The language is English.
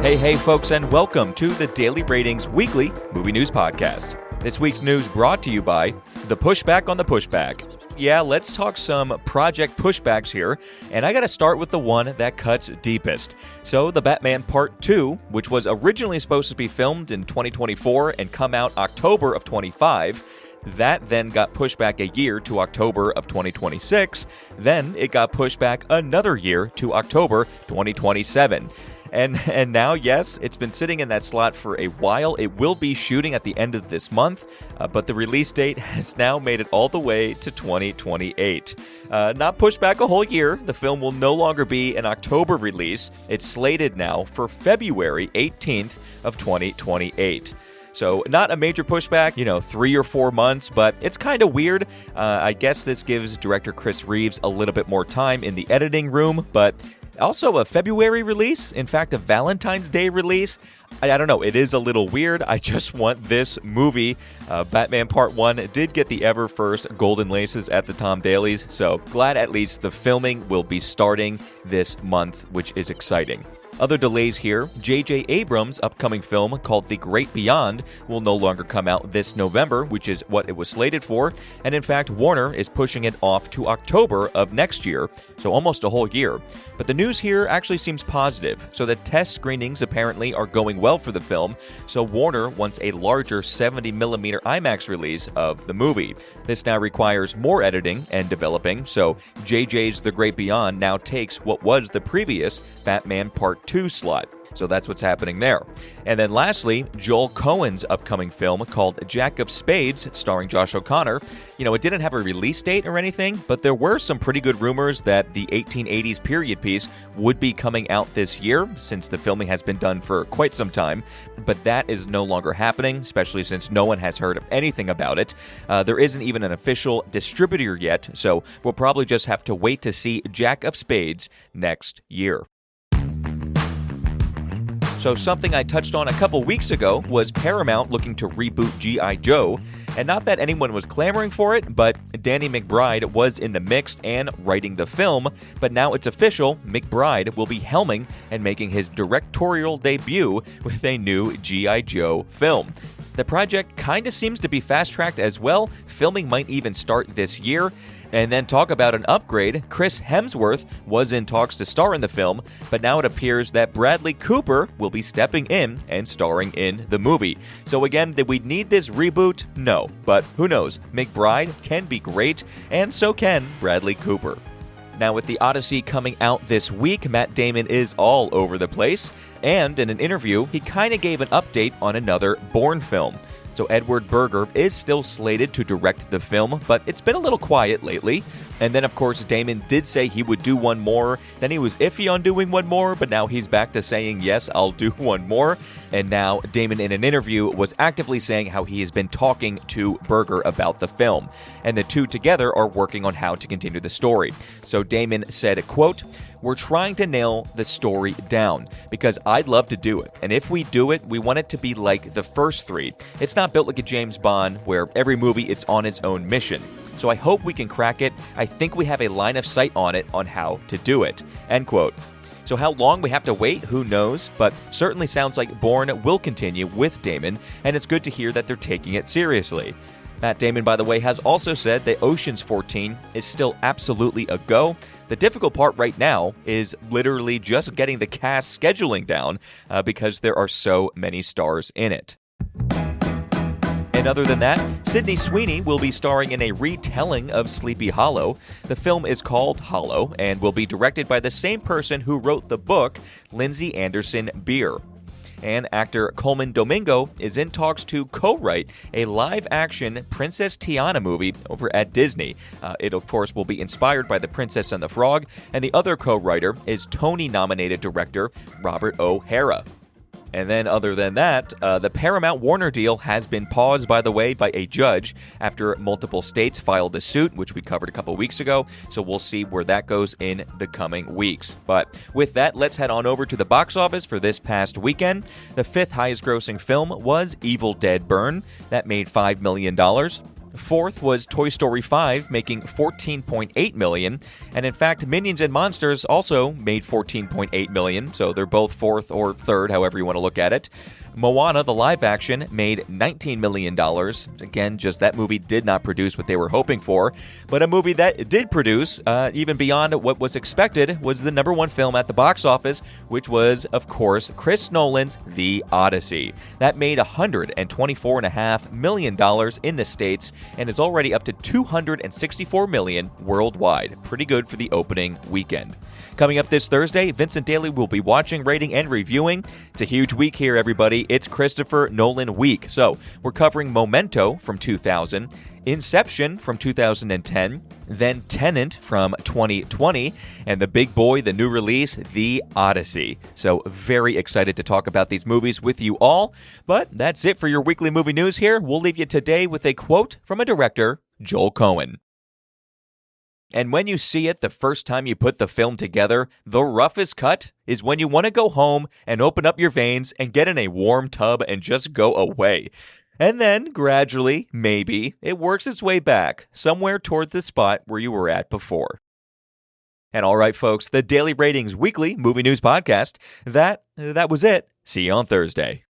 Hey folks, and welcome to the Daily Ratings Weekly Movie News Podcast. This week's news brought to you by The Pushback on the Pushback. Yeah, let's talk some project pushbacks here, and I gotta start with the one that cuts deepest. So, The Batman Part 2, which was originally supposed to be filmed in 2024 and come out October of 25, that then got pushed back a year to October of 2026, then it got pushed back another year to October 2027. And now, yes, it's been sitting in that slot for a while. It will be shooting at the end of this month, but the release date has now made it all the way to 2028. Not pushed back a whole year. The film will no longer be an October release. It's slated now for February 18th of 2028. So not a major pushback, 3 or 4 months, but it's kind of weird. I guess this gives director Chris Reeves a little bit more time in the editing room, but also a February release, in fact, a Valentine's Day release. I don't know, it is a little weird. I just want this movie. Batman Part 1 did get the ever first Golden Laces at the Tom Dailies, so glad at least the filming will be starting this month, which is exciting. Other delays here, J.J. Abrams' upcoming film called The Great Beyond will no longer come out this November, which is what it was slated for, and in fact, Warner is pushing it off to October of next year, so almost a whole year. But the news here actually seems positive, so the test screenings apparently are going well for the film, so Warner wants a larger 70mm IMAX release of the movie. This now requires more editing and developing, so JJ's The Great Beyond now takes what was the previous Batman Part 2 slot. So that's what's happening there. And then lastly, Joel Coen's upcoming film called Jack of Spades, starring Josh O'Connor. It didn't have a release date or anything, but there were some pretty good rumors that the 1880s period piece would be coming out this year, since the filming has been done for quite some time. But that is no longer happening, especially since no one has heard of anything about it. There isn't even an official distributor yet, so we'll probably just have to wait to see Jack of Spades next year. So something I touched on a couple weeks ago was Paramount looking to reboot G.I. Joe, and not that anyone was clamoring for it, but Danny McBride was in the mix and writing the film, but now it's official, McBride will be helming and making his directorial debut with a new G.I. Joe film. The project kinda seems to be fast-tracked as well. Filming might even start this year. And then talk about an upgrade, Chris Hemsworth was in talks to star in the film, but now it appears that Bradley Cooper will be stepping in and starring in the movie. So again, did we need this reboot? No, but who knows? McBride can be great, and so can Bradley Cooper. Now, with The Odyssey coming out this week, Matt Damon is all over the place, and in an interview, he kind of gave an update on another Bourne film. So Edward Berger is still slated to direct the film, but it's been a little quiet lately. And then, of course, Damon did say he would do one more. Then he was iffy on doing one more, but now he's back to saying, yes, I'll do one more. And now Damon, in an interview, was actively saying how he has been talking to Berger about the film. And the two together are working on how to continue the story. So Damon said, quote, "We're trying to nail the story down because I'd love to do it. And if we do it, we want it to be like the first three. It's not built like a James Bond where every movie it's on its own mission. So I hope we can crack it. I think we have a line of sight on it on how to do it." End quote. So how long we have to wait, who knows, but certainly sounds like Bourne will continue with Damon, and it's good to hear that they're taking it seriously. Matt Damon, by the way, has also said that Oceans 14 is still absolutely a go. The difficult part right now is literally just getting the cast scheduling down because there are so many stars in it. And other than that, Sydney Sweeney will be starring in a retelling of Sleepy Hollow. The film is called Hollow and will be directed by the same person who wrote the book, Lindsay Anderson Beer. And actor Colman Domingo is in talks to co-write a live-action Princess Tiana movie over at Disney. It, of course, will be inspired by The Princess and the Frog, and the other co-writer is Tony-nominated director Robert O'Hara. And then other than that, the Paramount-Warner deal has been paused, by the way, by a judge after multiple states filed a suit, which we covered a couple weeks ago, so we'll see where that goes in the coming weeks. But with that, let's head on over to the box office for this past weekend. The fifth highest-grossing film was Evil Dead Burn. That made $5 million. Fourth was Toy Story 5, making $14.8 million. And in fact, Minions and Monsters also made $14.8 million, so they're both fourth or third, however you want to look at it. Moana, the live action, made $19 million. Again, just that movie did not produce what they were hoping for. But a movie that did produce, even beyond what was expected, was the number one film at the box office, which was, of course, Chris Nolan's The Odyssey. That made $124.5 million in the States and is already up to $264 million worldwide. Pretty good for the opening weekend. Coming up this Thursday, Vincent Daly will be watching, rating, and reviewing. It's a huge week here, everybody. It's Christopher Nolan week. So we're covering Memento from 2000, Inception from 2010, then Tenet from 2020, and the big boy, the new release, The Odyssey. So very excited to talk about these movies with you all. But that's it for your weekly movie news here. We'll leave you today with a quote from a director, Joel Cohen. And when you see it the first time you put the film together, the roughest cut is when you want to go home and open up your veins and get in a warm tub and just go away. And then, gradually, maybe, it works its way back, somewhere towards the spot where you were at before. And all right, folks, the Daily Ratings Weekly Movie News Podcast, that was it. See you on Thursday.